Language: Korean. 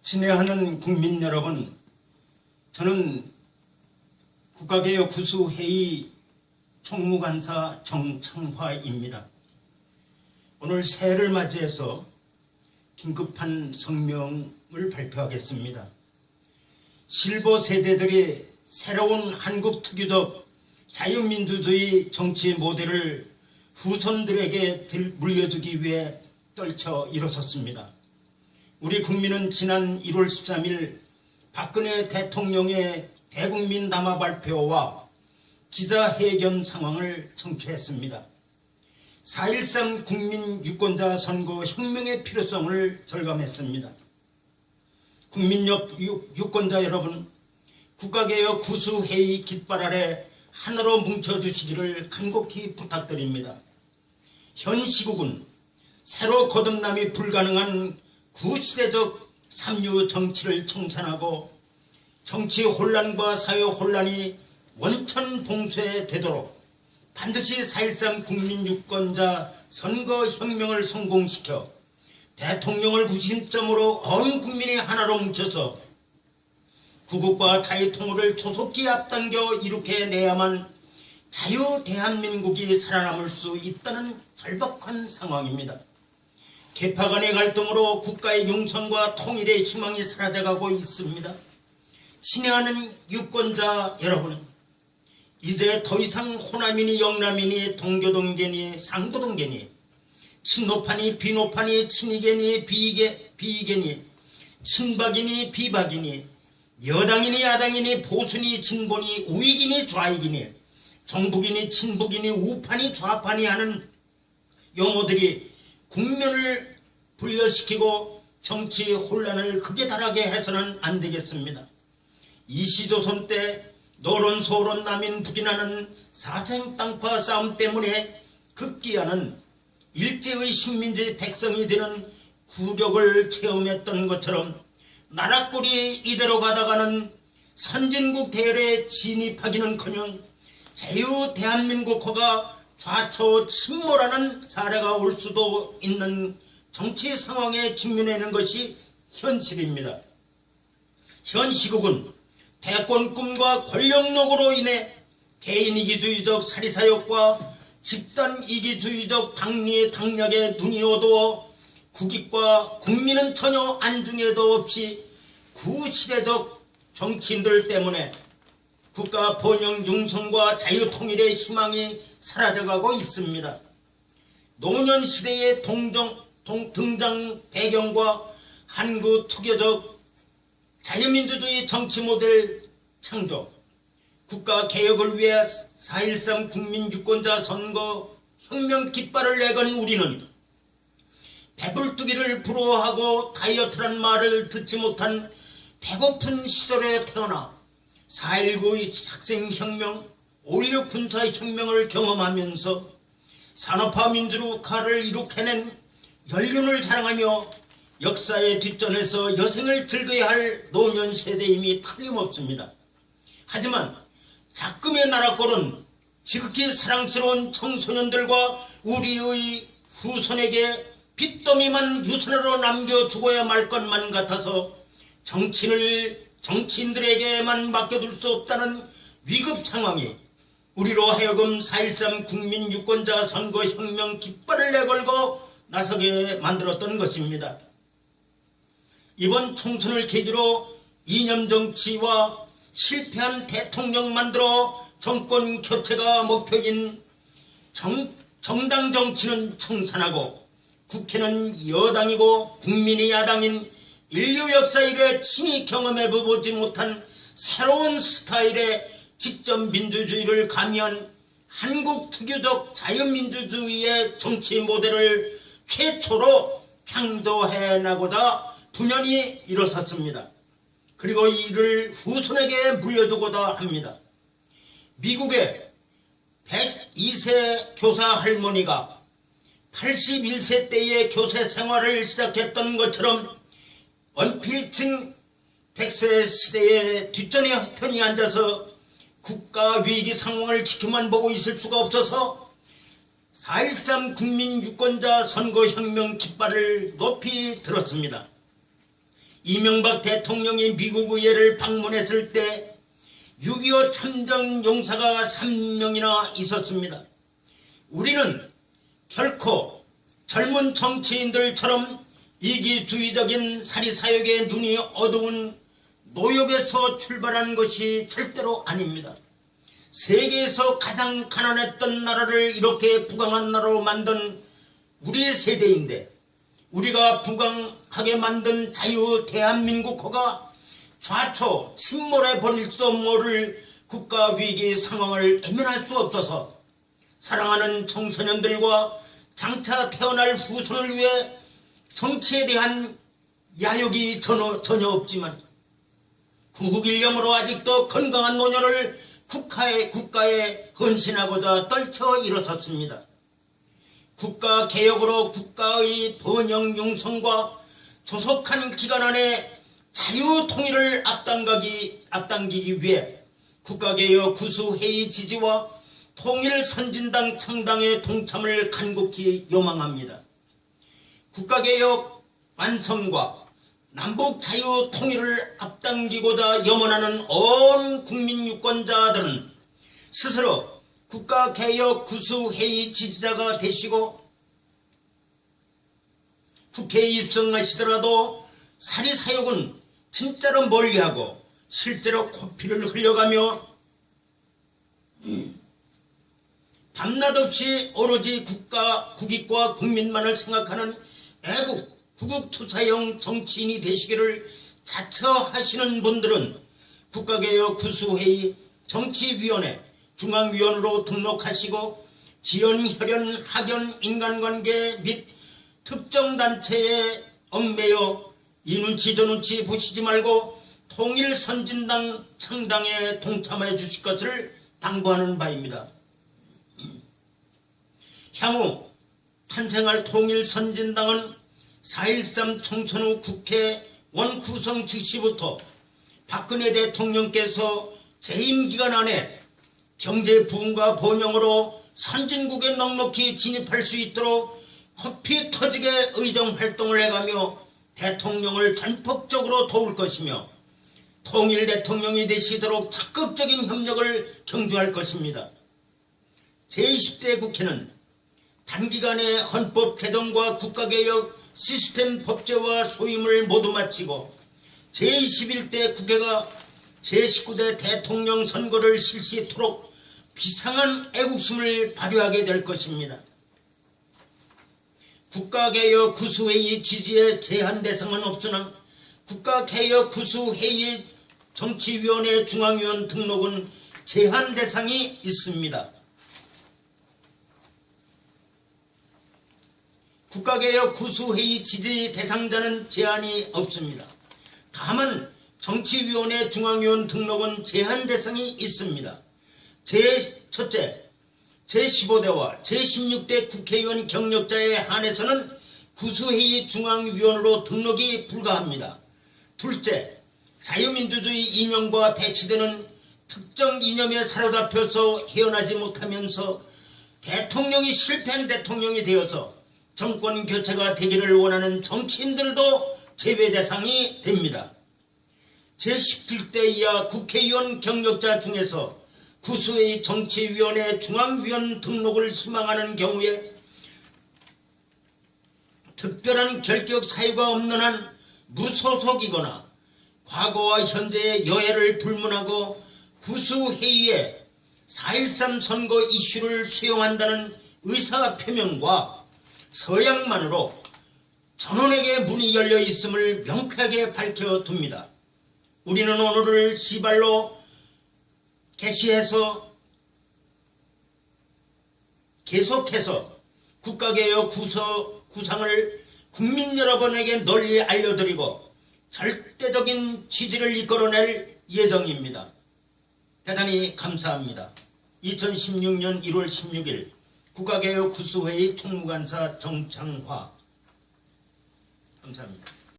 친애하는 국민 여러분, 저는 국가개혁 구수회의 총무간사 정창화입니다. 오늘 새해를 맞이해서 긴급한 성명을 발표하겠습니다. 실버 세대들이 새로운 한국 특유적 자유민주주의 정치 모델을 후손들에게 물려주기 위해 떨쳐 일어섰습니다. 우리 국민은 지난 1월 13일 박근혜 대통령의 대국민 담화 발표와 기자회견 상황을 청취했습니다. 4.13 국민 유권자 선거 혁명의 필요성을 절감했습니다. 국민 유권자 여러분, 국가개혁 구수회의 깃발 아래 하나로 뭉쳐주시기를 간곡히 부탁드립니다. 현 시국은 새로 거듭남이 불가능한 구시대적 삼류 정치를 청산하고 정치 혼란과 사회 혼란이 원천 봉쇄되도록 반드시 4.13 국민 유권자 선거 혁명을 성공시켜 대통령을 구심점으로 온 국민이 하나로 뭉쳐서 구국과 자유통일을 조속히 앞당겨 이룩해내야만 자유 대한민국이 살아남을 수 있다는 절박한 상황입니다. 계파 간의 갈등으로 국가의 융성과 통일의 희망이 사라져가고 있습니다. 친애하는 유권자 여러분, 이제 더 이상 호남이니 영남이니 동교동계니 상도동계니 친노파니 비노파니 친이계니 비이계니 친박이니 비박이니 여당이니 야당이니 보수니 진보니 우익이니 좌익이니 정북이니 친북이니 우파니 좌파니 하는 용어들이 국면을 분열시키고 정치 혼란을 극에 달하게 해서는 안 되겠습니다. 이시조선 때 노론소론 남인 북이나는 사생 땅파 싸움 때문에 급기야는 일제의 식민지 백성이 되는 굴욕을 체험했던 것처럼 나라꼴이 이대로 가다가는 선진국 대열에 진입하기는커녕 자유 대한민국화가 좌초 침몰하는 사례가 올 수도 있는 정치 상황에 직면하는 것이 현실입니다. 현 시국은 대권 꿈과 권력욕으로 인해 개인이기주의적 사리사욕과 집단이기주의적 당리당략에 눈이 어두워 국익과 국민은 전혀 안중에도 없이 구시대적 정치인들 때문에 국가 번영 융성과 자유통일의 희망이 사라져가고 있습니다. 노년시대의 등장 배경과 한국 특유적 자유민주주의 정치 모델 창조, 국가개혁을 위해 4.13 국민 유권자 선거 혁명 깃발을 내건 우리는 배불뚝이를 부러워하고 다이어트란 말을 듣지 못한 배고픈 시절에 태어나 4.19 학생혁명, 5.16 군사혁명을 경험하면서 산업화 민주화를 이룩해낸 연륜을 자랑하며 역사의 뒷전에서 여생을 즐거야 할 노년 세대임이 틀림없습니다. 하지만 작금의 나라꼴은 지극히 사랑스러운 청소년들과 우리의 후손에게 빚더미만 유산으로 남겨주고야 말 것만 같아서 정치인들에게만 맡겨둘 수 없다는 위급 상황이 우리로 하여금 4.13 국민 유권자 선거 혁명 깃발을 내걸고 나서게 만들었던 것입니다. 이번 총선을 계기로 이념 정치와 실패한 대통령 만들어 정권 교체가 목표인 정당 정치는 청산하고 국회는 여당이고 국민이 야당인 인류 역사 이래 친히 경험해보지 못한 새로운 스타일의 직접 민주주의를 가미한 한국 특유적 자유민주주의의 정치 모델을 최초로 창조해나고자 분연히 일어섰습니다. 그리고 이를 후손에게 물려주고자 합니다. 미국의 102세 교사 할머니가 81세 때의 교세 생활을 시작했던 것처럼 언필층 100세 시대의 뒷전에 편히 앉아서 국가 위기 상황을 지켜만 보고 있을 수가 없어서 4.13 국민 유권자 선거혁명 깃발을 높이 들었습니다. 이명박 대통령이 미국 의회를 방문했을 때 6.25 참전 용사가 3명이나 있었습니다. 우리는 결코 젊은 정치인들처럼 이기주의적인 사리사욕의 눈이 어두운 노역에서 출발한 것이 절대로 아닙니다. 세계에서 가장 가난했던 나라를 이렇게 부강한 나라로 만든 우리의 세대인데, 우리가 부강하게 만든 자유 대한민국호가 좌초 침몰해 버릴지도 모를 국가 위기 상황을 외면할 수 없어서 사랑하는 청소년들과 장차 태어날 후손을 위해 정치에 대한 야욕이 전혀 없지만 구국일념으로 아직도 건강한 노년을 국가에 헌신하고자 떨쳐 일어섰습니다. 국가개혁으로 국가의 번영 융성과 조속한 기간 안에 자유통일을 앞당기기 위해 국가개혁 구수회의 지지와 통일선진당 창당의 동참을 간곡히 요망합니다. 국가개혁 완성과 남북 자유 통일을 앞당기고자 염원하는 온 국민 유권자들은 스스로 국가개혁 구수회의 지지자가 되시고, 국회에 입성하시더라도 사리사욕은 진짜로 멀리하고 실제로 코피를 흘려가며 밤낮 없이 오로지 국익과 국민만을 생각하는 애국 구국투사형 정치인이 되시기를 자처하시는 분들은 국가개혁 구수회의 정치위원회 중앙위원으로 등록하시고 지연, 혈연, 학연, 인간관계 및 특정 단체에 얽매여 이 눈치 저 눈치 보시지 말고 통일선진당 창당에 동참해 주실 것을 당부하는 바입니다. 향후 탄생할 통일선진당은 4.13 총선 후 국회원 구성 즉시부터 박근혜 대통령께서 재임기간 안에 경제 부흥과 번영으로 선진국에 넉넉히 진입할 수 있도록 코피 터지게 의정활동을 해가며 대통령을 전폭적으로 도울 것이며 통일 대통령이 되시도록 적극적인 협력을 경주할 것입니다. 제20대 국회는 단기간에 헌법 개정과 국가개혁 시스템 법제화 소임을 모두 마치고 제21대 국회가 제19대 대통령 선거를 실시토록 비상한 애국심을 발휘하게 될 것입니다. 국가개혁 구수회의 지지에 제한 대상은 없으나 국가개혁 구수회의 정치위원회 중앙위원 등록은 제한 대상이 있습니다. 국가개혁 구수회의 지지 대상자는 제한이 없습니다. 다만 정치위원회 중앙위원 등록은 제한 대상이 있습니다. 첫째, 제15대와 제16대 국회의원 경력자에 한해서는 구수회의 중앙위원으로 등록이 불가합니다. 둘째, 자유민주주의 이념과 배치되는 특정 이념에 사로잡혀서 헤어나지 못하면서 대통령이 실패한 대통령이 되어서 정권 교체가 되기를 원하는 정치인들도 제외 대상이 됩니다. 제17대 이하 국회의원 경력자 중에서 구수회의 정치위원회 중앙위원 등록을 희망하는 경우에 특별한 결격 사유가 없는 한 무소속이거나 과거와 현재의 여해를 불문하고 구수회의에 4.13 선거 이슈를 수용한다는 의사표명과 서약만으로 전원에게 문이 열려 있음을 명쾌하게 밝혀둡니다. 우리는 오늘을 시발로 개시해서 계속해서 국가개혁 구상을 국민 여러분에게 널리 알려드리고 절대적인 지지를 이끌어낼 예정입니다. 대단히 감사합니다. 2016년 1월 16일 국가개혁 구수회의 총무관사 정창화. 감사합니다.